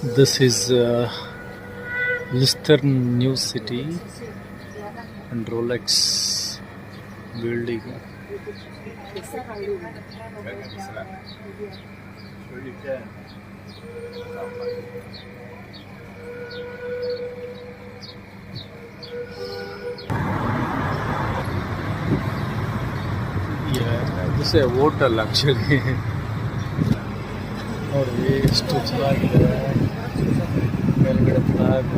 This is Lister New City and Rolex building. Yeah, this is a hotel actually. ನೋಡಿ ಎಷ್ಟು ಚೆನ್ನಾಗಿದೆ ಮೇಲ್ಗಡೆ flag.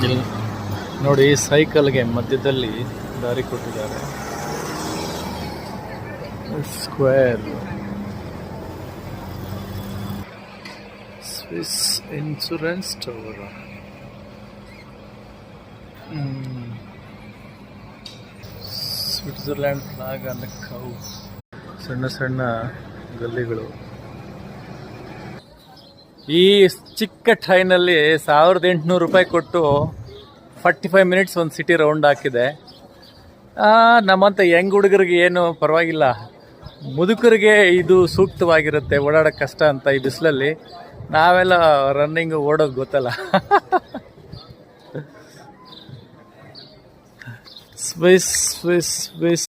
ಇಲ್ಲಿ ನೋಡಿ ಸೈಕಲ್ಗೆ ಮಧ್ಯದಲ್ಲಿ ದಾರಿ ಕೊಟ್ಟಿದ್ದಾರೆ. Square Swiss insurance store. Switzerland flag and cow. ಸಣ್ಣ ಸಣ್ಣ ಗಲ್ಲಿಗಳು. ಈ ಚಿಕ್ಕ ಟ್ರೈನಲ್ಲಿ 1800 ರೂಪಾಯಿ ಕೊಟ್ಟು 45 ಮಿನಿಟ್ಸ್ ಒಂದು ಸಿಟಿ ರೌಂಡ್ ಹಾಕಿದೆ. ನಮ್ಮಂಥ ಯಂಗ್ ಹುಡುಗರಿಗೆ ಏನು ಪರವಾಗಿಲ್ಲ, ಮುದುಕರಿಗೆ ಇದು ಸೂಕ್ತವಾಗಿರುತ್ತೆ, ಓಡಾಡೋಕ್ಕೆ ಕಷ್ಟ ಅಂತ ಈ ಬಿಸಿಲಲ್ಲಿ. ನಾವೆಲ್ಲ ರನ್ನಿಂಗ್ ಓಡೋದು ಗೊತ್ತಲ್ಲ. ಸ್ವಿಸ್